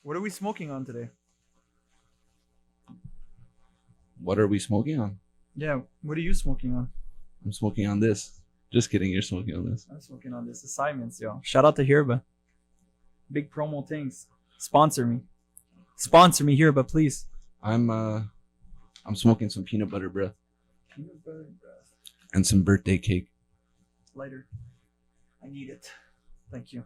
What are we smoking on today? What are we smoking on? Yeah, what are you smoking on? I'm smoking on this. Just kidding, you're smoking on this. I'm smoking on this assignments, yo. Shout out to Hirba. Big promo things. Sponsor me. Sponsor me, Hirba, please. I'm smoking some peanut butter breath Peanut butter breath. and some birthday cake. Lighter. I need it. Thank you.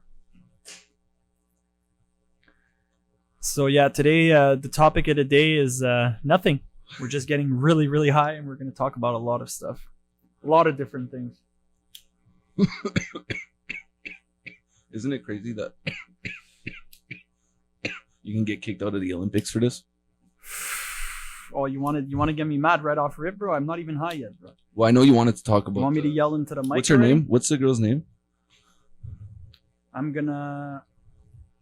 So yeah, today the topic of the day is nothing. We're just getting really, really high, and we're going to talk about a lot of stuff. A lot of different things. Isn't it crazy that you can get kicked out of the Olympics for this? Oh, you want to get me mad right off rip, bro? I'm not even high yet, bro. Well, I know you wanted to talk about. You want me to yell into the mic? What's her already? name? What's the girl's name? I'm gonna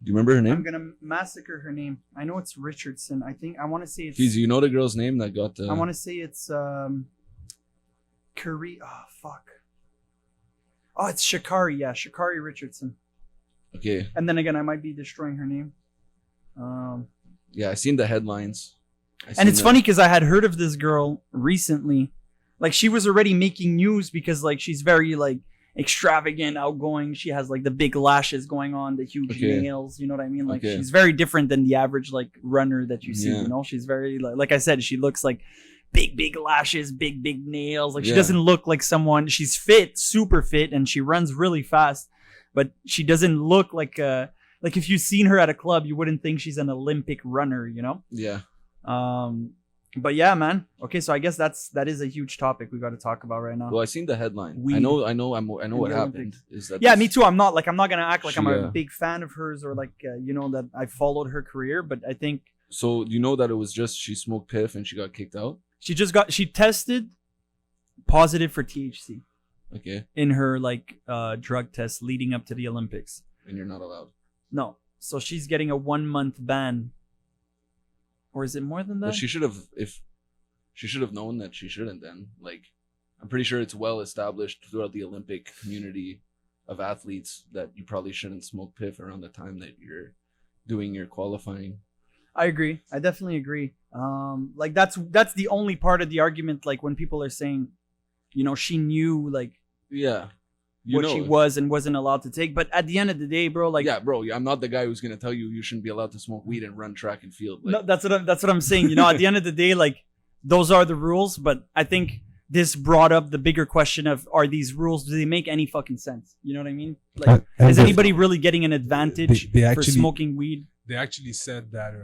Do you remember her name? massacre her name. I know it's Richardson. I want to say it's. Jeez, you know the girl's name that got. I want to say it's Curry. Oh fuck. Oh, it's Sha'Carri. Yeah, Sha'Carri Richardson. Okay. And then again, I might be destroying her name. Yeah, I seen the headlines. And it's funny because I had heard of this girl recently. Like she was already making news because like she's very like extravagant, outgoing. She has like the big lashes going on, the huge nails. You know what I mean? Like she's very different than the average like runner that you see. Yeah. You know, she's very like I said, she looks like big lashes, big nails. Like she doesn't look like someone. She's fit, super fit, and she runs really fast. But she doesn't look like if you've seen her at a club, you wouldn't think she's an Olympic runner. You know? Yeah. But yeah, man. Okay, so I guess that is a huge topic we got to talk about right now. Well, I seen the headline. Weed I know what happened. Olympics. Is that Yeah, me too. I'm not gonna act like I'm a Yeah. big fan of hers or like that I followed her career, but I think So you know that it was just she smoked piff and she got kicked out. she tested positive for THC Okay. in her like drug test leading up to the Olympics. And you're not allowed. No, so she's getting a 1-month ban. Or is it more than that? But she should have known that she shouldn't then. Like, I'm pretty sure it's well established throughout the Olympic community of athletes that you probably shouldn't smoke piff around the time that you're doing your qualifying. I agree. I definitely agree. Like that's the only part of the argument. Like when people are saying, she knew like Yeah. she was and wasn't allowed to take. But at the end of the day, bro, like yeah, bro, I'm not the guy who's gonna tell you shouldn't be allowed to smoke weed and run track and field. Like, no, that's what I'm saying. At the end of the day, like those are the rules. But I think this brought up the bigger question of are these rules? Do they make any fucking sense? You know what I mean? Like, is anybody really getting an advantage for smoking weed? They actually said that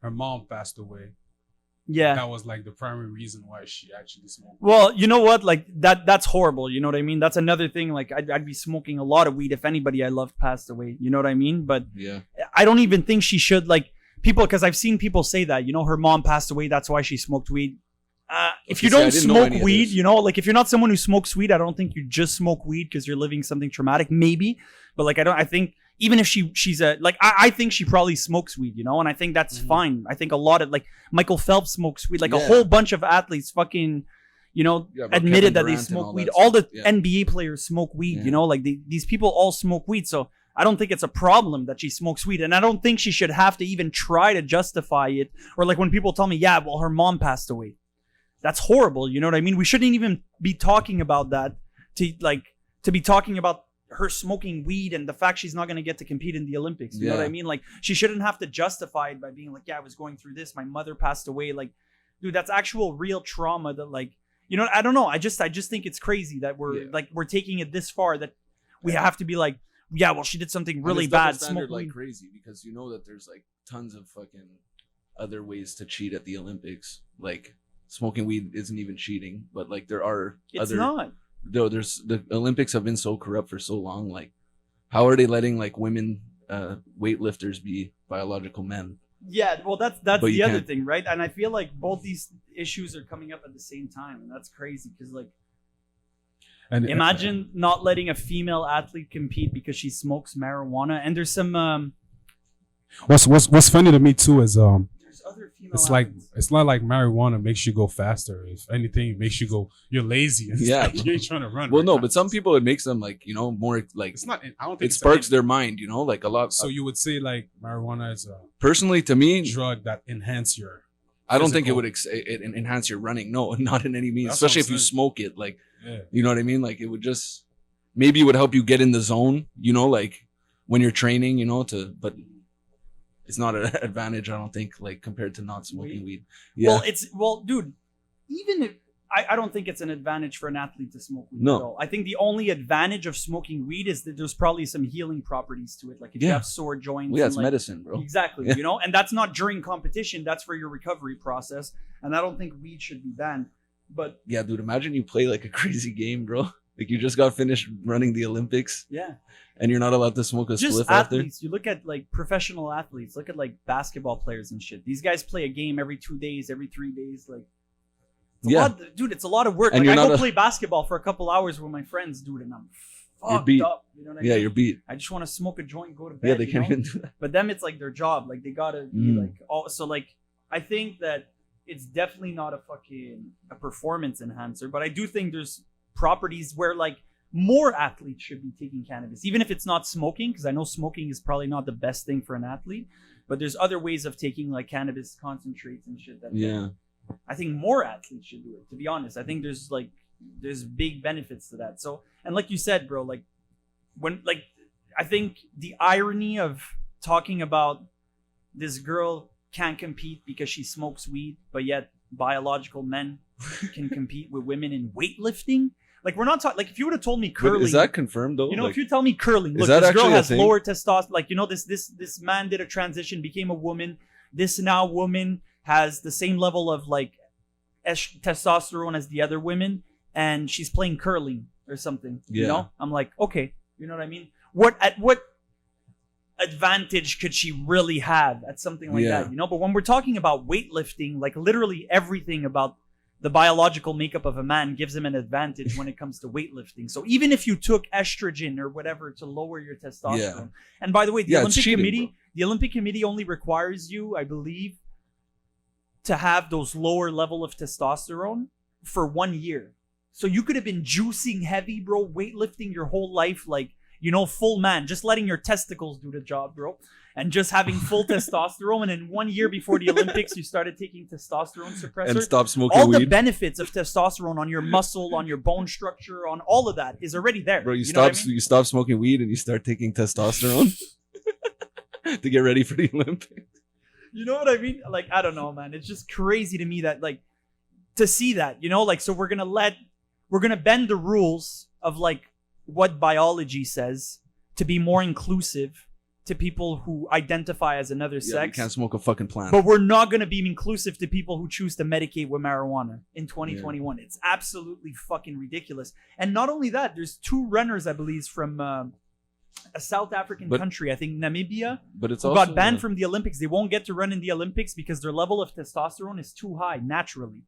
her mom passed away. Yeah. That was like the primary reason why she actually smoked. Well, you know what? Like that's horrible. You know what I mean? That's another thing. Like I'd be smoking a lot of weed if anybody I loved passed away. You know what I mean? But yeah, I don't even think she should like people because I've seen people say that, her mom passed away. That's why she smoked weed. If you don't smoke weed, like if you're not someone who smokes weed, I don't think you just smoke weed because you're living something traumatic, maybe. But like, I think even if she's I think she probably smokes weed, and I think that's fine. I think a lot of like Michael Phelps smokes weed, like a whole bunch of athletes fucking, admitted that they smoke weed. All the NBA players smoke weed, like these people all smoke weed. So I don't think it's a problem that she smokes weed. And I don't think she should have to even try to justify it. Or like when people tell me, yeah, well, her mom passed away. That's horrible. You know what I mean? We shouldn't even be talking about that to be talking about her smoking weed and the fact she's not going to get to compete in the Olympics. You know what I mean? Like she shouldn't have to justify it by being like, yeah, I was going through this. My mother passed away. Like, dude, that's actual real trauma that like, I don't know. I just think it's crazy that we're taking it this far that we have to be like, yeah, well, she did something really bad. Standard like crazy because that there's like tons of fucking other ways to cheat at the Olympics. Like smoking weed isn't even cheating, but like there are It's not. Though there's the Olympics have been so corrupt for so long. Like, how are they letting like women weightlifters be biological men? Yeah, well, that's the other thing, right? And I feel like both these issues are coming up at the same time, and that's crazy because like, imagine not letting a female athlete compete because she smokes marijuana. And there's some what's funny to me too is there's other It's like it's not like marijuana makes you go faster. If anything, it makes you go. You're lazy. It's Yeah. like you ain't trying to run. Well, right no, now. but some people it makes them like more like It's not. I don't think it it's sparks their mind. Like a lot. So you would say like marijuana is a Personally, to me, drug that enhance your. I don't think it physical- would it enhance your running. No, not in any means. That's Especially what if I'm you saying. smoke it. Like, Yeah. you know what I mean? Like it would just maybe it would help you get in the zone. Like when you're training. But it's not an advantage. I don't think like compared to not smoking weed. Yeah. Well, dude. Even if I don't think it's an advantage for an athlete to smoke weed No. at all. I think the only advantage of smoking weed is that there's probably some healing properties to it. Like if you Yeah. have sore joints. Well, yeah, and, it's like, medicine, bro. Exactly. Yeah. And that's not during competition. That's for your recovery process. And I don't think weed should be banned. But Yeah, dude. Imagine you play like a crazy game, bro. Like you just got finished running the Olympics, yeah, and you're not allowed to smoke a just spliff after. athletes. You look at like professional athletes. Look at like basketball players and shit. These guys play a game every 2 days, every 3 days. Like, it's a Yeah. lot, dude. It's a lot of work. And Like you're I go not a- play basketball for a couple hours with my friends, dude, and I'm fucked beat. up. You know what I Yeah, mean? you're beat. I just want to smoke a joint, go to bed. Yeah, they you can't know? even do that. But them, it's like their job. Like they gotta be like all. So like, I think that it's definitely not a performance enhancer. But I do think there's properties where like more athletes should be taking cannabis, even if it's not smoking, because I know smoking is probably not the best thing for an athlete. But there's other ways of taking like cannabis concentrates and shit. That Yeah. I think more athletes should do it. To be honest, I think there's big benefits to that. So, and like you said, bro, like I think the irony of talking about this girl can't compete because she smokes weed, but yet biological men can compete with women in weightlifting. Like we're not talking. Like if you would have told me But curling, is that confirmed though? if you tell me curling, Is look, that this girl actually a has thing? lower testosterone. Like this man did a transition, became a woman. This now woman has the same level of like testosterone as the other women, and she's playing curling or something. You Yeah. know, I'm like, okay, you know what I mean? What advantage could she really have at something like Yeah. that? You know, but when we're talking about weightlifting, like literally everything about the biological makeup of a man gives him an advantage when it comes to weightlifting. So even if you took estrogen or whatever to lower your testosterone, Yeah. and by the way, the Yeah, it's Olympic cheating, Committee, bro. the Olympic Committee only requires you, I believe, to have those lower level of testosterone for 1 year. So you could have been juicing heavy, bro, weightlifting your whole life, like, full man, just letting your testicles do the job, bro, and just having full testosterone. And in 1 year before the Olympics, you started taking testosterone suppressor. And stop smoking All the weed. benefits of testosterone on your muscle, on your bone structure, on all of that is already there. Bro, you know what stop I mean? you stop smoking weed and you start taking testosterone to get ready for the Olympics. You know what I mean? Like, I don't know, man. It's just crazy to me that, like, to see that, like, so we're going to bend the rules of, like, what biology says to be more inclusive to people who identify as another Yeah, you sex. can't smoke a fucking plant. But we're not going to be inclusive to people who choose to medicate with marijuana in 2021. It's absolutely fucking ridiculous. And not only that, there's 2 runners, I believe, from a South African country, I think Namibia, But it's who also got banned from the Olympics. They won't get to run in the Olympics because their level of testosterone is too high naturally.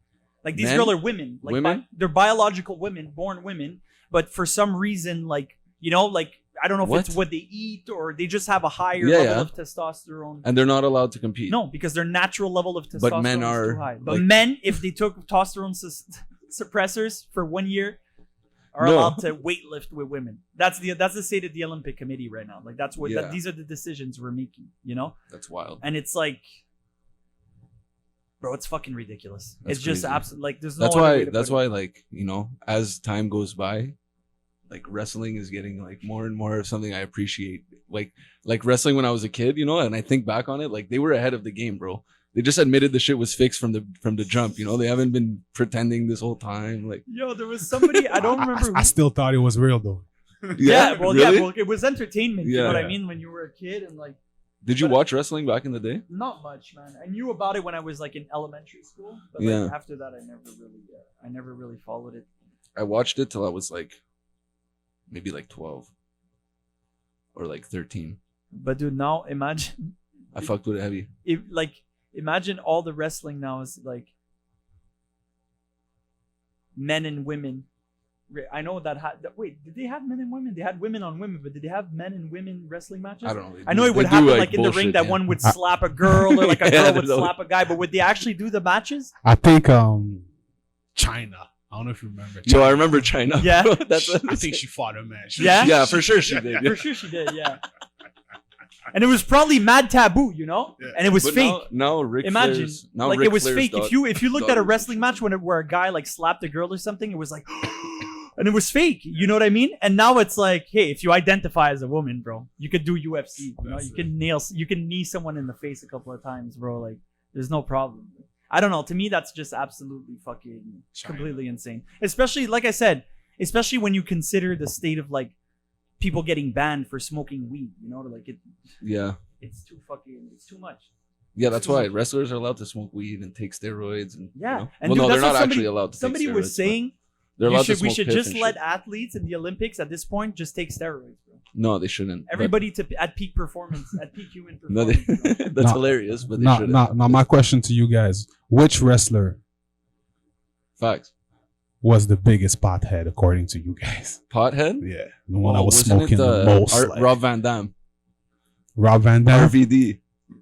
Like these Men? girls are women. Like Women? they're biological women, born women, but for some reason, like, I don't know if What? it's what they eat or they just have a higher Yeah, level yeah. of testosterone. and they're not allowed to compete. No, because their natural level of testosterone But men is are, too high. But like- men, if they took testosterone suppressors for 1 year, are No. allowed to weightlift with women. That's the state of the Olympic Committee right now. Like that's what Yeah. these are the decisions we're making. That's wild. And it's like, bro, it's fucking ridiculous. That's it's just crazy. absolute. Like there's no. That's other why way to that's put it. why like, as time goes by, like wrestling is getting like more and more of something I appreciate. Like wrestling when I was a kid, and I think back on it, like they were ahead of the game, bro. They just admitted the shit was fixed from the jump, They haven't been pretending this whole time. Like, Yo, there was somebody I don't remember. I still thought it was real though. yeah, really? well, it was entertainment. You know what I Yeah. mean? When you were a kid and like. Did you but- watch wrestling back in the day? Not much, man. I knew about it when I was like in elementary school, but Yeah. like after that, I never really followed it. I watched it till I was like maybe like 12 or like 13. But dude, now imagine, I fucked with it heavy. imagine all the wrestling now is like men and women I know that. Wait, did they have men and women? They had women on women, but did they have men and women wrestling matches? I don't know. I know it would happen like in the ring that one would slap a girl or like a girl would slap a guy, but would they actually do the matches? I think China. I don't know if you remember. Yo, I remember China. Yeah. I think she fought a man. Yeah, for sure she did. For sure she did, yeah. And it was probably mad taboo, you know? Yeah. And it was fake. Now Ric Imagine, Flair's, now like Ric it was Flair's fake. If you looked at a wrestling match where a guy like slapped a girl or something, it was like, and it was fake. You know what I mean? And now it's like, hey, if you identify as a woman, bro, you could do UFC. You know, you can knee someone in the face a couple of times, bro. Like, there's no problem. I don't know. To me, that's just absolutely fucking completely insane. Especially, like I said, especially when you consider the state of like people getting banned for smoking weed. You know, like it. Yeah. It's too much. Yeah, that's why wrestlers are allowed to smoke weed and take steroids. And yeah, you know? and well, dude, no, they're not actually allowed to. Somebody take was saying we should just let athletes in the Olympics at this point just take steroids, bro. No, they shouldn't. Everybody at peak performance, at peak human performance. No, that's hilarious, but they shouldn't. Now, my question to you guys: which wrestler? Facts. Was the biggest pothead according to you guys? Pothead? Yeah, the one I was smoking the most. Rob Van Dam. Rob Van Dam. RVD.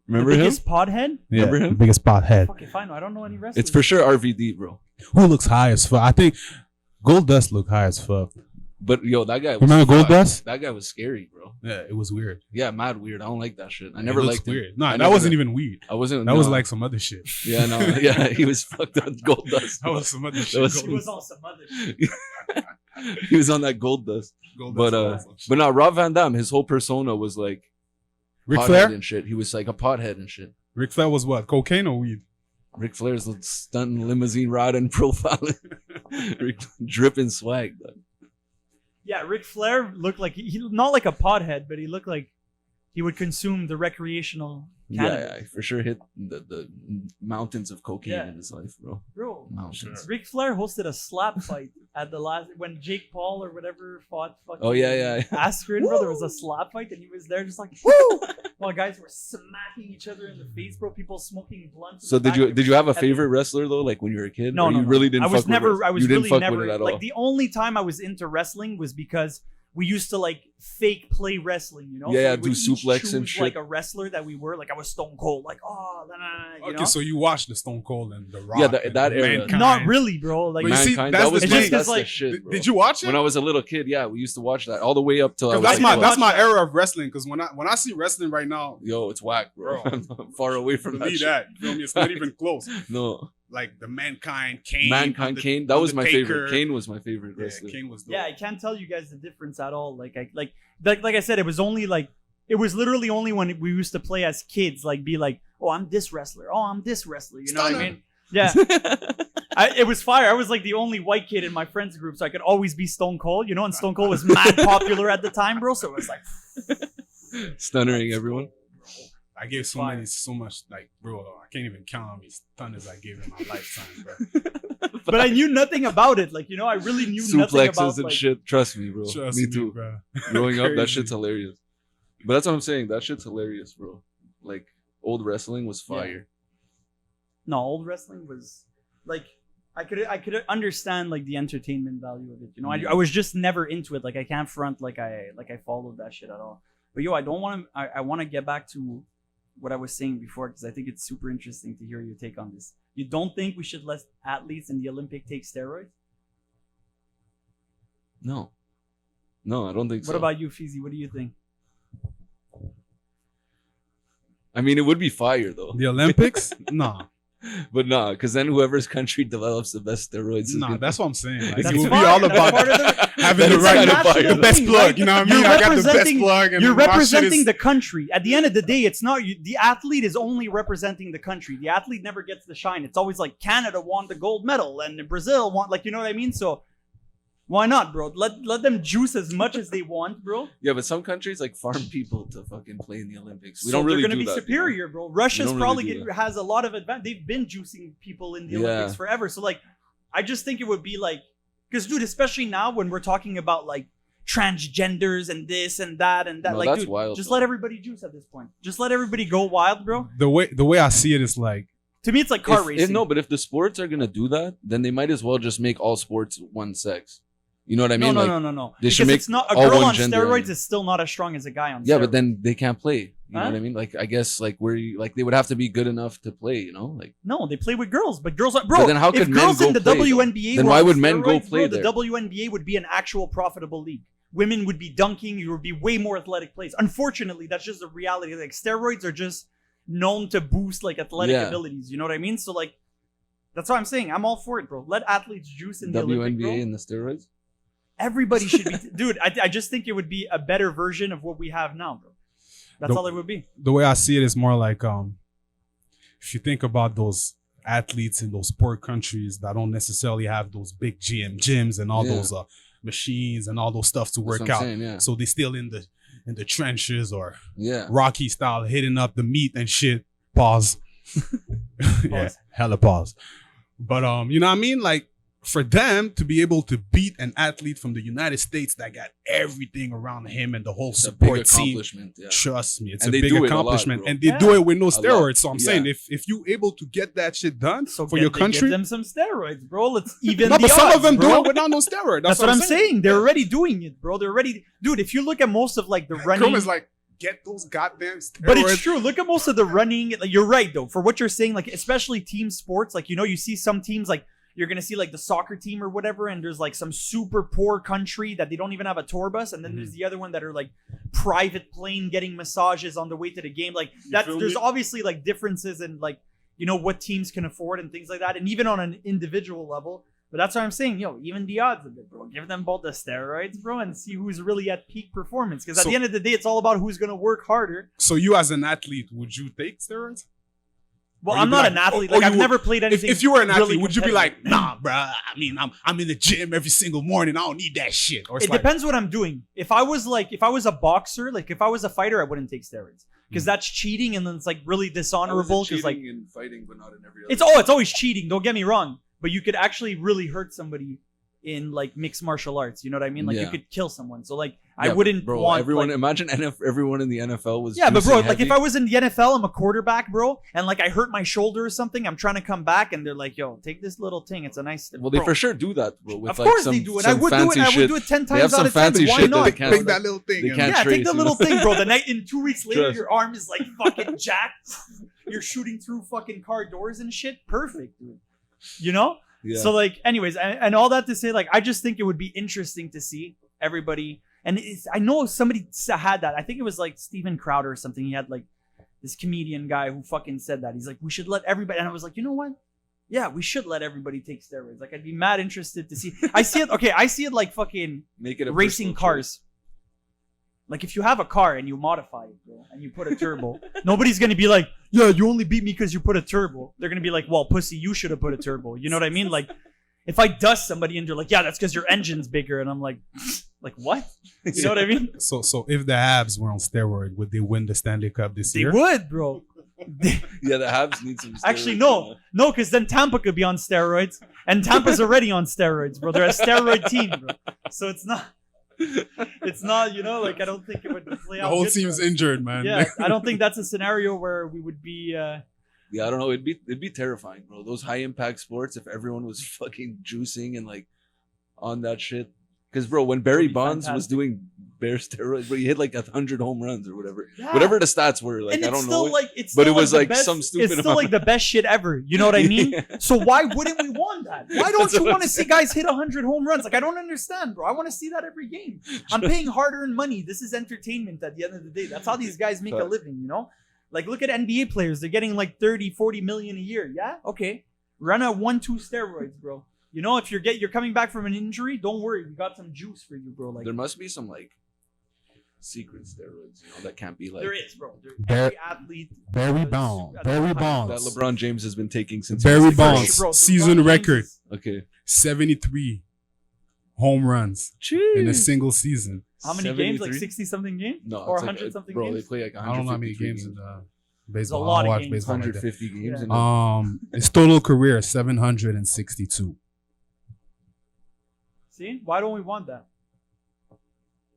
Remember the him? Biggest pothead? Yeah, Remember him? The biggest pothead. Okay, fine. I don't know any wrestlers. It's for sure RVD, bro. Who looks high as fuck? I think Goldust looked high as fuck. But yo, that guy. Remember Goldust? That guy was scary, bro. Yeah, it was weird. Yeah, mad weird. I don't like that shit. I never liked weird. It. No, that wasn't even weed. I wasn't. That was like some other shit. Yeah, no, yeah, he was fucked on Goldust. That was some other shit. It was all some other shit. He was on that Goldust. But no, Rob Van Dam, his whole persona was like Ric Flair and shit. He was like a pothead and shit. Ric Flair was what? Cocaine or weed? Ric Flair's stunting limousine riding profiling, dripping swag. Though. Yeah, Ric Flair looked like he not like a pothead, but he looked like he would consume the recreational cannabis. Yeah, for sure hit the mountains of cocaine in his life, bro. Mountains. Ric Flair hosted a slap fight at the last when Jake Paul or whatever fought fucking Askren, bro. There was a slap fight and he was there just like woo! While guys were smacking each other in the face, bro. People smoking blunts. So did you have a favorite wrestler though, like when you were a kid? No, you really didn't. I was never. I was really never. With it at all. Like the only time I was into wrestling was because we used to like fake play wrestling, you know? Yeah, do suplex and shit. Like a wrestler that we were, like I was Stone Cold, like you know? So you watched the Stone Cold and the Rock. Yeah, that era. Mankind. Not really, bro. Like Mankind, that's the shit. Bro. Did you watch it? When I was a little kid, yeah, we used to watch that all the way up to. That's my era of wrestling. Because when I see wrestling right now, yo, it's whack, bro. I'm far away from that. You feel me? It's not even close. No. Like the Mankind, Kane. Kane. That was my favorite. Kane was my favorite wrestler. Kane was. Yeah, I can't tell you guys the difference at all. Like I said, it was only like it was literally only when we used to play as kids, like be like, oh, I'm this wrestler. Oh, I'm this wrestler. You know what I mean? Yeah. It was fire. I was like the only white kid in my friends group, so I could always be Stone Cold. You know, and Stone Cold was mad popular at the time, bro. So it was like stunnering everyone. I gave so much, like, bro, I can't even count how many stunners I gave in my lifetime, bro. But I knew nothing about it. Like, you know, I really knew nothing about suplexes and shit. Trust me, bro. Me too. Bro. Growing up, that shit's hilarious. But that's what I'm saying. That shit's hilarious, bro. Like, old wrestling was fire. Yeah. No, old wrestling was like I could understand like the entertainment value of it. You know, I was just never into it. Like, I can't front like I followed that shit at all. But yo, I want to get back to what I was saying before, because I think it's super interesting to hear your take on this. You don't think we should let athletes in the Olympic take steroids? No, I don't think so. What about you, Fizi? What do you think? I mean, it would be fire though. The Olympics? No. But nah, because then whoever's country develops the best steroids. Nah, that's what I'm saying. Like, it will be all about having the best plug. You know what I mean? I got the best plug. And you're representing the country. At the end of the day, it's not you. The athlete is only representing the country. The athlete never gets the shine. It's always like Canada won the gold medal and Brazil won. Like, you know what I mean? So why not, bro? Let them juice as much as they want, bro. Yeah, but some countries like farm people to fucking play in the Olympics. We don't really do that. They're going to be superior, bro. Russia's probably has a lot of advantage. They've been juicing people in the Olympics forever. So, like, I just think it would be like, because, dude, especially now when we're talking about like transgenders and this and that and that, no, like, that's dude, wild, just let everybody juice at this point. Just let everybody go wild, bro. The way I see it is like, to me, it's like car racing. But if the sports are gonna do that, then they might as well just make all sports one sex. You know what I mean? No. They should Because make it's not a all girl one on gender. steroids is still not as strong as a guy on steroids. Yeah, but then they can't play. You know Huh? what I mean? Like, I guess, like, where you, like, they would have to be good enough to play, you know? Like, no, they play with girls, but girls are, bro. But then how could if men girls go in the play, WNBA then were why on would men go steroids, play bro, there? The WNBA would be an actual profitable league. Women would be dunking. You would be way more athletic plays. Unfortunately, that's just the reality. Like steroids are just known to boost like athletic abilities. You know what I mean? So like, that's what I'm saying. I'm all for it, bro. Let athletes juice in the Olympic, bro. WNBA and the steroids. Everybody should be, dude. I just think it would be a better version of what we have now, bro. That's all it would be. The way I see it is more like if you think about those athletes in those poor countries that don't necessarily have those big gyms and all those machines and all those stuff to work out. Saying, so they still in the trenches or yeah, Rocky style hitting up the meat and shit. Pause. Yeah, hella pause. But you know what I mean? Like for them to be able to beat an athlete from the United States that got everything around him and the whole support team, trust me, it's a big accomplishment. And they do it with no steroids. So I'm saying if you able to get that shit done for your country, give them some steroids, bro. Let's even. No, but some of them do it without no steroid. That's what I'm saying. They're already doing it, bro. They're already, dude. If you look at most of like the running, is like get those goddamn steroids. But it's true. Look at most of the running. Like you're right though. For what you're saying, like especially team sports, like you see some teams like. You're going to see like the soccer team or whatever, and there's like some super poor country that they don't even have a tour bus. And then there's the other one that are like private plane getting massages on the way to the game. Like there's obviously like differences in like, what teams can afford and things like that. And even on an individual level. But that's what I'm saying. Even the odds of it, bro. Give them both the steroids, bro, and see who's really at peak performance. Because at the end of the day, it's all about who's going to work harder. So you as an athlete, would you take steroids? Well, I'm not an athlete. Like I've never played anything. If you were an athlete, really would you be like, nah, bro? I mean, I'm in the gym every single morning. I don't need that shit. Or it depends what I'm doing. If I was a boxer, like if I was a fighter, I wouldn't take steroids because that's cheating, and then it's like really dishonorable. Because like in fighting, but not in every. It's always cheating. Don't get me wrong, but you could actually really hurt somebody in like mixed martial arts. You know what I mean? Like you could kill someone. So like I wouldn't want everyone. Like, imagine everyone in the NFL was. Yeah, but bro, heavy. like if I was in the NFL, I'm a quarterback, bro, and like I hurt my shoulder or something, I'm trying to come back, and they're like, "Yo, take this little thing. It's a nice." Well, they for sure do that, bro. With of like course some, they do it. Some I would do it. I would do it 10 they have times out some of 10. fancy Why shit not? that they can't. Take that little thing. Take the little thing, bro. The night in 2 weeks later, your arm is like fucking jacked. You're shooting through fucking car doors and shit. Perfect, dude. Yeah. So like, anyways, and all that to say, like, I just think it would be interesting to see everybody. And I know somebody had that. I think it was like Steven Crowder or something. He had like this comedian guy who fucking said that. He's like, we should let everybody. And I was like, you know what? Yeah, we should let everybody take steroids. Like, I'd be mad interested to see. I see it. Okay, I see it like fucking make it a racing cars. Like if you have a car and you modify it, bro, and you put a turbo, nobody's gonna be like, "Yeah, you only beat me because you put a turbo." They're gonna be like, "Well, pussy, you should have put a turbo." You know what I mean? Like, if I dust somebody and they're like, "Yeah, that's because your engine's bigger," and I'm like, what? You know what I mean? So if the Habs were on steroid, would they win the Stanley Cup this year? They would, bro. Yeah, the Habs need some steroids. Actually, no, because then Tampa could be on steroids, and Tampa's already on steroids, bro. They're a steroid team, bro. So it's not, like I don't think it would play out. The whole team's injured, man. Yeah, I don't think that's a scenario where we would be. Yeah, I don't know. It'd be terrifying, bro. Those high impact sports, if everyone was fucking juicing and like on that shit. Because, bro, when Barry Bonds was doing bear steroids, bro, he hit like 100 home runs or whatever. Yeah. Whatever the stats were, like, and I don't know. But it was like some stupid It's still like the best shit ever. You know what I mean? Yeah. So why wouldn't we want that? Why don't you want to see guys hit 100 home runs? Like, I don't understand, bro. I want to see that every game. I'm paying hard-earned money. This is entertainment at the end of the day. That's how these guys make a living, you know? Like, look at NBA players. They're getting like 30, 40 million a year. Yeah? Okay. Run a 1-2 steroids, bro. You know, if you're coming back from an injury, don't worry. We got some juice for you, bro. Like there must be some like secret steroids, that can't be like. There is, bro. Every athlete. Barry Bonds. That LeBron James has been taking since. Barry Bonds season record. Okay. 73 home runs in a single season. How many games? Like 60 something games? No, or 100 something games. Bro, they play like 150 I don't know how many games in baseball. A lot of games. Baseball 150 games. Yeah. His total career 762. See? Why don't we want that?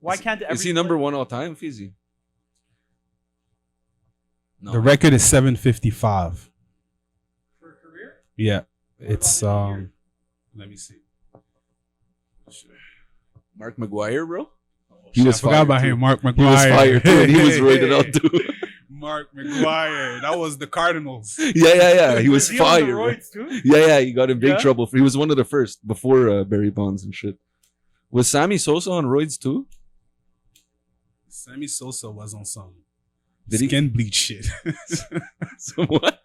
Why can't Is he number one all time, Fizzy? No. The record is 755. For a career? Yeah. It's let me see. Mark McGuire, bro. I forgot about him, Mark McGuire. He was fire too. And he was roided out too. Mark McGuire. That was the Cardinals. Yeah. He was he on fire. the Bro. roids too? Yeah. He got in big trouble. He was one of the first before Barry Bonds and shit. Was Sammy Sosa on roids too? Sammy Sosa was on some Did skin bleach shit. So what?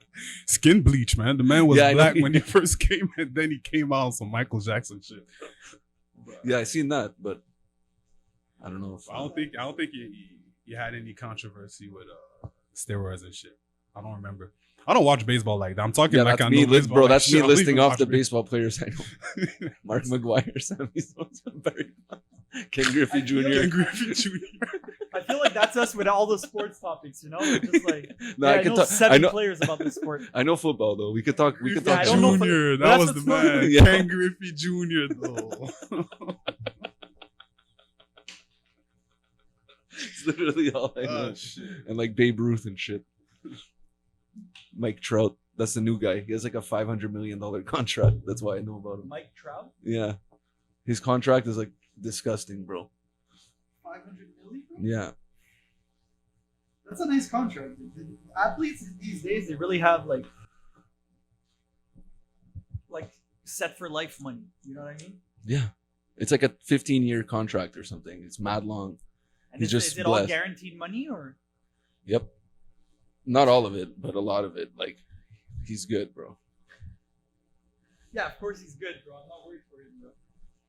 Skin bleach, man. The man was Yeah, I black know. when he first came, and then he came out on some Michael Jackson shit. Yeah, I seen that, but I don't know. If, I don't think you had any controversy with steroids and shit. I don't remember. I don't watch baseball like that. I'm talking yeah, like that's I me, know baseball. bro. like That's shit. me I don't listing even off watch the baseball. baseball players I know. Mark McGuire, Sammy Sosa, Barry Bonds, Ken Griffey Jr. Ken Griffey Jr. I feel like that's us with all the sports topics, you know? We're just like, No, yeah, I I can know talk. 7 players about this sport. I know football though. We could talk. We could Yeah, talk. I don't know if- Jr. but That that's was the what's man. Yeah. Ken Griffey Jr. though. It's literally all I know. Oh shit. And like Babe Ruth and shit. Mike Trout. That's the new guy. He has like a $500 million contract. That's why I know about him. Mike Trout? Yeah. His contract is like disgusting, bro. 500 million? Yeah. That's a nice contract. Athletes these days, they really have like set for life money. You know what I mean? Yeah. It's like a 15-year contract or something. It's mad long. And He's is, just is it all blessed. guaranteed money or? Yep. Not all of it, but a lot of it. Like, he's good, bro. Yeah, of course he's good, bro. I'm not worried for him, bro.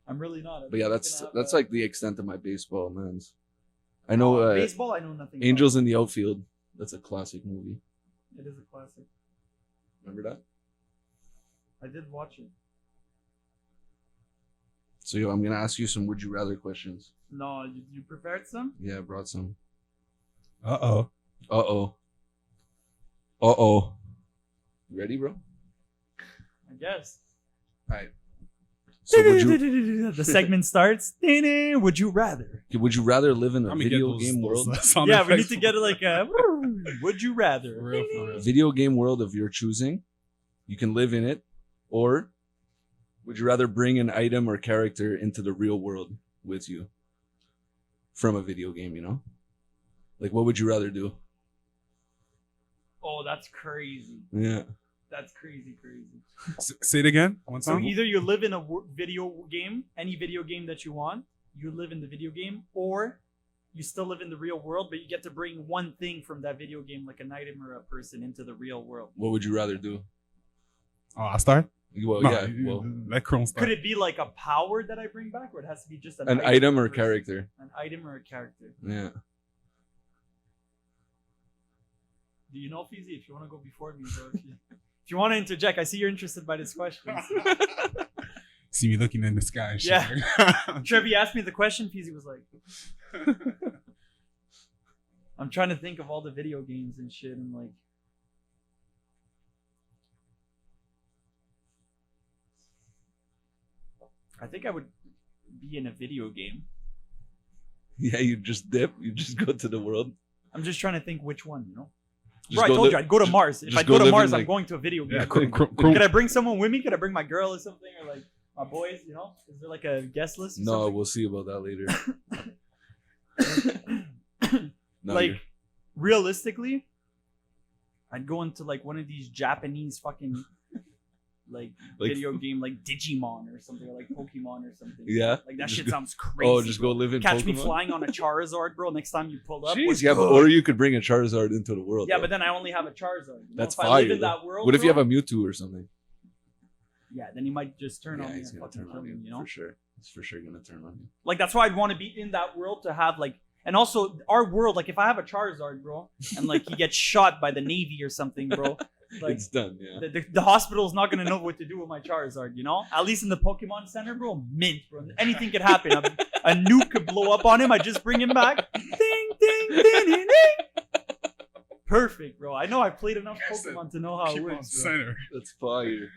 I'm really not. But yeah, that's like the extent of my baseball, man. I know baseball. I know nothing. Angels in the Outfield. That's a classic movie. About. It is a classic. Remember that? I did watch it. So yo, I'm gonna ask you some would you rather questions. No, you prepared some? Yeah, I brought some. Uh-oh. You ready, bro? I guess. All right. So The segment starts. Would you rather? would you rather live in a Let me get video those- game those, world? sound Yeah, we effects. need to get it like a. Would you rather? For real, for real. Video game world of your choosing. You can live in it, or would you rather bring an item or character into the real world with you from a video game? You know, like what would you rather do? Oh, that's crazy. Yeah. That's crazy. Say it again. One So time. either you live in a video game, any video game that you want, you live in the video game, or you still live in the real world, but you get to bring one thing from that video game, like an item or a person, into the real world. What would you rather do? Oh, I start. Well, No, yeah. Well, let Chrome start. Could it be like a power that I bring back, or it has to be just an item or a person? character. An item or a character. Yeah. Do you know, Feezy, if you want to go before me, bro? If you want to interject, I see you're interested by this question. See me looking in the sky. And shit. Yeah. Trevi asked me the question. Feezy was like, I'm trying to think of all the video games and shit, and like, I think I would be in a video game. Yeah, you just dip. You just go to the world. I'm just trying to think which one, you know? Just Bro, I go told li- you, I'd go to Mars. If just I go go to live in, Mars, I'm like- going to a video game. Yeah, Could I bring someone with me? Could I bring my girl or something? Or like my boys, you know? Is there like a guest list or No, something? we'll see about that later. No, Like, you're- realistically, I'd go into like one of these Japanese fucking like video game like Digimon or something, or like Pokemon or something. Yeah? Like that Just shit go- sounds crazy. oh, just go bro. live in Catch me Pokemon? flying on a Charizard, bro. Next time you pull up. Jeez, with- yeah, or you could bring a Charizard into the world. Yeah, though. but then I only have a Charizard. You know? That's if I live fire, in that world, What if you bro, have a Mewtwo or something? Yeah, then he might just turn Yeah, on me he's and gonna fucking turn kill on me, you, you know? for sure. He's for sure gonna turn on you. Like that's why I'd want to be in that world to have like, and also our world. Like if I have a Charizard, bro, and like he gets shot by the Navy or something, bro, like It's done, yeah. the hospital is not gonna know what to do with my Charizard, you know? At least in the Pokemon Center, bro, mint, bro. Anything could happen. A nuke could blow up on him. I just bring him back. Ding, ding, ding, ding, ding. Perfect, bro. I know I played enough Pokemon to know how it Keep on works, bro. center. That's fire.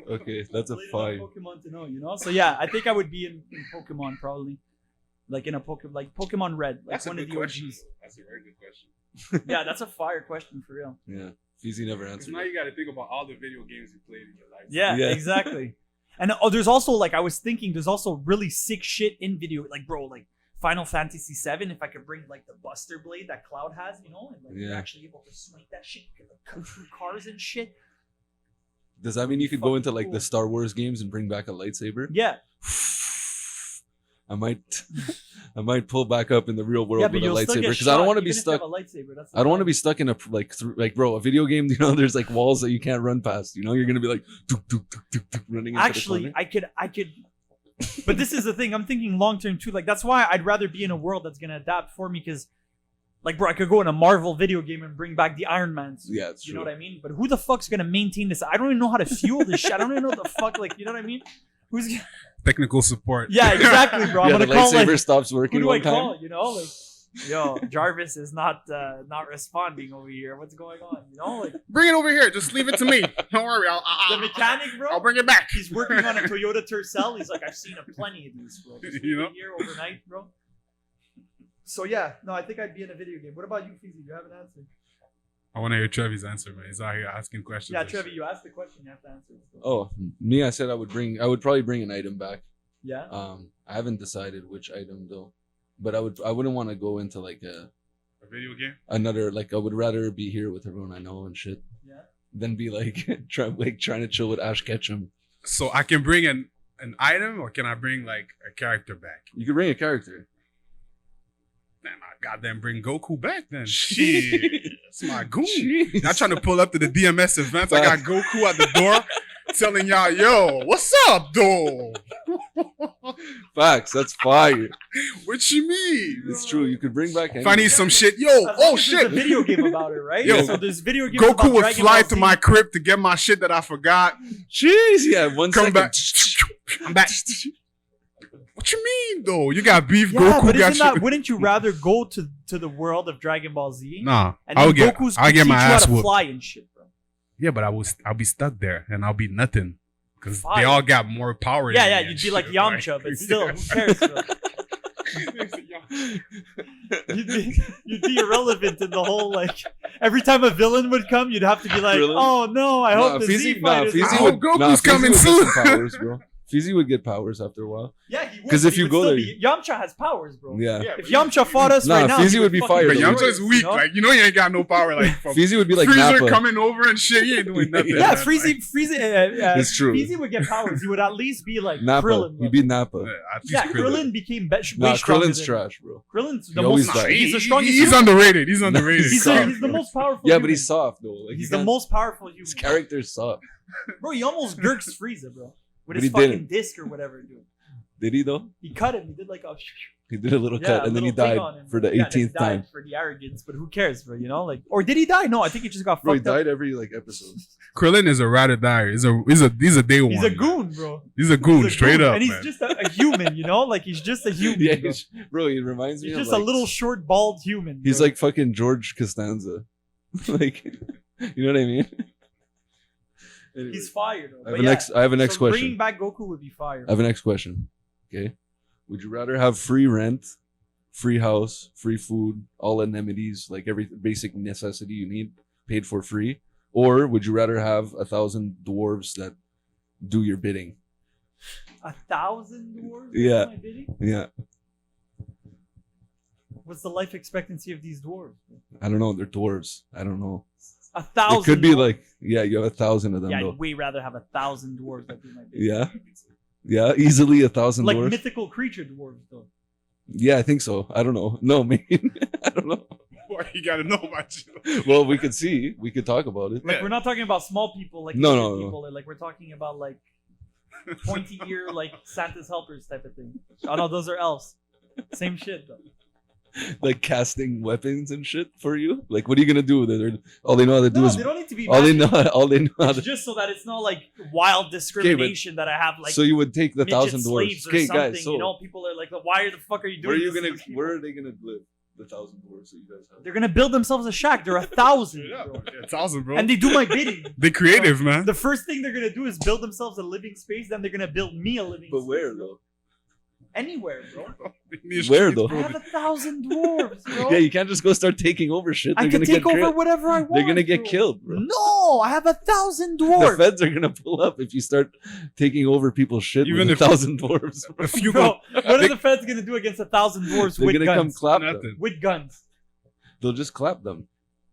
Okay, that's a Played fire. enough Pokemon to know, you know? So yeah, I think I would be in Pokemon probably. Like in a Pokemon Red, like one of the OGs. That's a very good question. Yeah, that's a fire question for real. Yeah. Feezy never Because answered now it. you got to think about all the video games you played in your life. Yeah, Yeah. exactly. And there's also like I was thinking, there's also really sick shit in video. Like bro, like Final Fantasy VII. If I could bring like the Buster Blade that Cloud has, you know, and like you're actually able to swing that shit, you can like, cut through cars and shit. Does that mean you could go into like the Star Wars games and bring back a lightsaber? Yeah. I might pull back up in the real world with a lightsaber because I don't want to be stuck. I don't want to be stuck in a bro, a video game. You know, there's like walls that you can't run past. You know, you're gonna be like running. Actually, I could. But this is the thing. I'm thinking long term too. Like that's why I'd rather be in a world that's gonna adapt for me because. Like, bro, I could go in a Marvel video game and bring back the Iron Mans. Yeah, it's true. You know what I mean? But who the fuck's gonna maintain this? I don't even know how to fuel this shit. I don't even know what the fuck, like, you know what I mean? Who's technical support? Yeah, exactly, bro. I'm the gonna call lightsaber stops working. Who do I call? You know, like, yo, Jarvis is not responding over here. What's going on? You know, like, bring it over here. Just leave it to me. Don't worry. The mechanic, bro. I'll bring it back. He's working on a Toyota Tercel. He's like, I've seen plenty of these, bro. Just you know, here overnight, bro. So yeah, no, I think I'd be in a video game. What about you, Feezy? You have an answer? I want to hear Trevi's answer, man. He's out here asking questions. Yeah, Trevi, you asked the question, you have to answer it. Oh, me, I said I would probably bring an item back. Yeah. I haven't decided which item though, but I wouldn't want to go into like a video game. Another like I would rather be here with everyone I know and shit. Yeah. Than be like trying to chill with Ash Ketchum. So I can bring an item, or can I bring like a character back? You can bring a character. Damn, I goddamn bring Goku back then. Shit. That's my goon. Not trying to pull up to the DMS events. I got Goku at the door telling y'all, yo, what's up, though? Facts, that's fire. What you mean? It's true. You could bring back. If I need some shit, yo, shit. There's a video game about it, right? Yo, so there's video games. Goku would Dragon fly Ball to Z. my crib to get my shit that I forgot. Jeez, yeah. Come back. I'm back. What you mean, though? You got beef. Yeah, Goku but got isn't that, shit. wouldn't you rather go to the world of Dragon Ball Z? Nah, and then Goku's I'll get my ass how to whooped. fly and shit, bro. Yeah, but I'll be stuck there and I'll be nothing because they all got more power. Yeah, than yeah, me you'd and be like shit, Yamcha, right? but still, who cares, bro? You'd be irrelevant in the whole, like, every time a villain would come, you'd have to be like, oh no, I hope the Z fighters. Goku's coming soon. Powers, bro. Fizzy would get powers after a while. Yeah, he would. Because if you go there, Yamcha has powers, bro. Yeah. If Yamcha fought us right now, Fizzy would be fired. But Yamcha's weak. You know? Like, you ain't got no power. Like, Fizzy would be like Freezer Nappa. coming over and shit. He ain't doing nothing. Yeah, man. It's true. Fizzy would get powers. He would at least be like Nappa. Krillin. He'd be Nappa. Yeah, Krillin became way Krillin. stronger. Krill's trash, bro. Krill's the always most. dies. He's the strongest. He's underrated. He's underrated. He's the most powerful. Yeah, human. but he's soft though. Like, he's the most powerful human. His character's soft. Bro, he almost gurks Frieza, bro, with But his he fucking didn't. disc or whatever, dude. Did he though? He cut him. He did like a. He did a little cut and then he died for the 18th time. For the arrogance, but who cares, bro? You know, like, or did he die? No, I think he just got Bro, he fucked up. died every like episode. Krillin is a ride or die. He's a day one. He's a goon, bro. He's a goon, straight up. And he's man. just a human, you know, like he's just a human. Yeah, bro. bro, he reminds me He's of just like, a little short, bald human. He's bro. like fucking George Costanza. Like, you know what I mean? Anyway, he's fired. Though. I have a next question. Bringing back Goku would be fired. I have a next question. Okay. Would you rather have free rent, free house, free food, all amenities, like every basic necessity you need paid for free? Or would you rather have 1,000 dwarves that do your bidding? 1,000 dwarves? Yeah. Do my bidding? Yeah. What's the life expectancy of these dwarves? I don't know. They're dwarves. I don't know. 1,000. It could be dwarves? like, yeah, you have 1,000 of them Yeah, though. I'd way rather have 1,000 dwarves that do my bidding. Yeah. Yeah, easily 1,000 Like dwarves. mythical creature dwarves, though. Yeah, I think so. I don't know. No, man. I don't know. Why you gotta know about you? Well, we could see. We could talk about it. Like, we're not talking about small people, like No, Asian no, no. people. Like, we're talking about, like, pointy ear, like, Santa's helpers type of thing. Oh, no, those are elves. Same shit, though. Like casting weapons and shit for you. Like, what are you gonna do with it? All they know how to do No, is they don't need to be all they magic. know. All they know how It's to. just so that it's not, like, wild discrimination that I have, like, So you would take the midget 1,000 slaves dwarves. or Okay, something, guys. So you know, people are like, why the fuck are you doing where are you this to gonna? these people? Where are they gonna live? The 1,000 dwarves that you guys have. They're gonna build themselves a shack. They're 1,000, Yeah, bro. 1,000, bro. And they do my bidding. They're creative, man. The first thing they're gonna do is build themselves a living space. Then they're gonna build me a living But space. where bro. though? Anywhere, bro. Where, though? I have 1,000 dwarves, bro. Yeah, you can't just go start taking over shit. I can take over whatever I want. They're gonna get bro. killed, bro. No, I have 1,000 dwarves. The feds are gonna pull up if you start taking over people's shit. Even with 1,000 dwarves. If you bro, what are the feds gonna do against 1,000 dwarves They're with gonna guns? come clap them. With guns. They'll just clap them.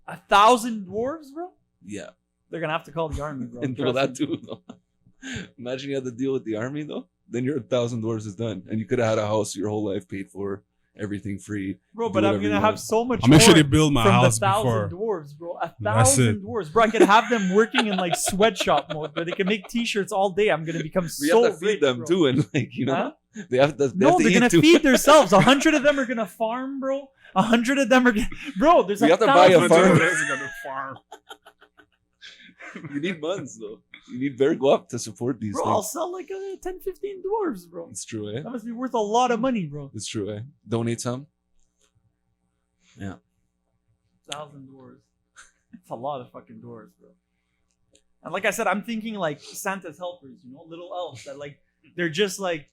1,000 dwarves, bro? Yeah. They're gonna have to call the army, bro. And well, that too, though. Imagine you had to deal with the army, though. Then your 1,000 dwarves is done, and you could have had a house your whole life paid for, everything free. Bro, but I'm gonna have so much. I'll make sure they build my house from the 1,000 dwarves, bro. 1,000 dwarves, bro. I could have them working in like sweatshop mode, but they can make T-shirts all day. I'm gonna become so You have to feed rich, them bro. too, and like you know, Huh? they have to. No, they're gonna too. feed themselves. 100 of them are gonna farm, bro. 100 of them are gonna... Bro, there's You have to buy a 1,000 farm. You need buns, though. You need bear guap to support these Bro, things. I'll sell like 10, 15 dwarves, bro. It's true, eh? That must be worth a lot of money, bro. It's true, eh? Donate some. Yeah. 1,000 dwarves. It's a lot of fucking dwarves, bro. And like I said, I'm thinking like Santa's helpers, you know, little elves that like, they're just like,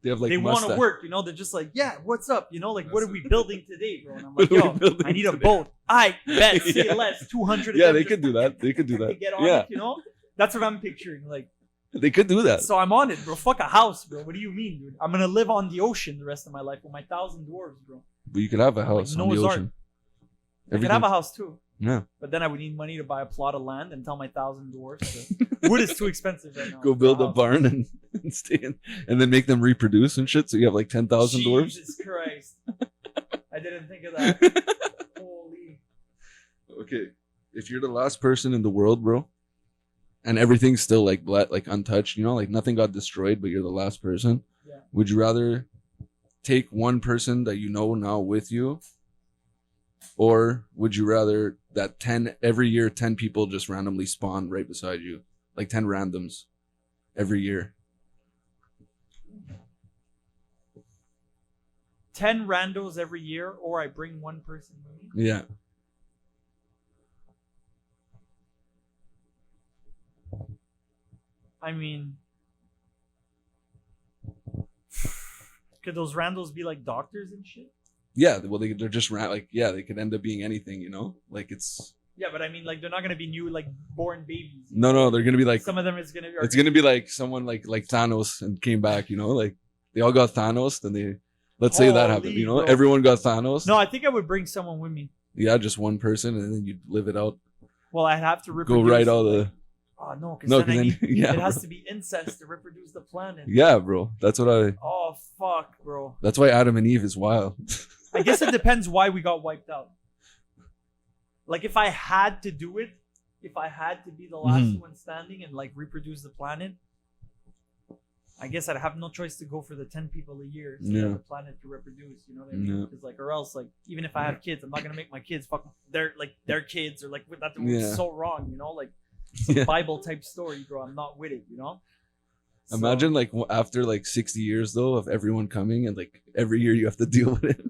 They have like they want to mustache. work, you know. They're just like, yeah, what's up, you know, like what are we That's building today, bro? And I'm like, What are we yo, building I need a today? boat. I bet, say Yeah. less, 200. Yeah, of them they just could do that. They could do they that. get on Yeah, it, you know. That's what I'm picturing. Like, they could do that. so I'm on it, bro. Fuck a house, bro. What do you mean, dude? I'm gonna live on the ocean the rest of my life with my 1,000 dwarves, bro. But you could have a house on the Noah's Ark. ocean. I could have a house too. Yeah. But then I would need money to buy a plot of land and tell my 1,000 dwarves. Wood is too expensive right now. Go for build a house. barn and stay in, and then make them reproduce and shit. So you have like 10,000 dwarves. Jesus Christ. I didn't think of that. Holy. Okay, if you're the last person in the world, bro, and everything's still like like untouched, you know, like nothing got destroyed, but you're the last person. Yeah. Would you rather take one person that you know now with you, or would you rather that every year 10 people just randomly spawn right beside you, like 10 randoms every year? 10 randos every year, or I bring one person with me. Yeah. I mean, could those randos be like doctors and shit? Yeah, well, they're just like, yeah, they could end up being anything, you know? Like, it's... Yeah, but I mean, like, they're not going to be new, like, born babies. No, they're going to be like... Some of them is going to be... It's going to be like someone like Thanos and came back, you know? Like, they all got Thanos, then they... Let's say that happened, you know? Bro. Everyone got Thanos. No, I think I would bring someone with me. Yeah, just one person, and then you'd live it out. Well, I'd have to reproduce. Go write all the... Oh, no, because No, then, I need, yeah, it has bro. to be incest to reproduce the planet. Yeah, bro. That's what I... Oh, fuck, bro. That's why Adam and Eve is wild. I guess it depends why we got wiped out. Like, if I had to do it, if I had to be the last one standing and, like, reproduce the planet, I guess I'd have no choice to go for the 10 people a year so that the planet to reproduce, you know what I mean? Because, like, or else, like, even if I have kids, I'm not going to make my kids fuck their kids, or, like, that's so wrong, you know? Like, some Bible-type story, bro. I'm not with it, you know? So, Imagine, like, after, like, 60 years, though, of everyone coming, and, like, every year you have to deal with it.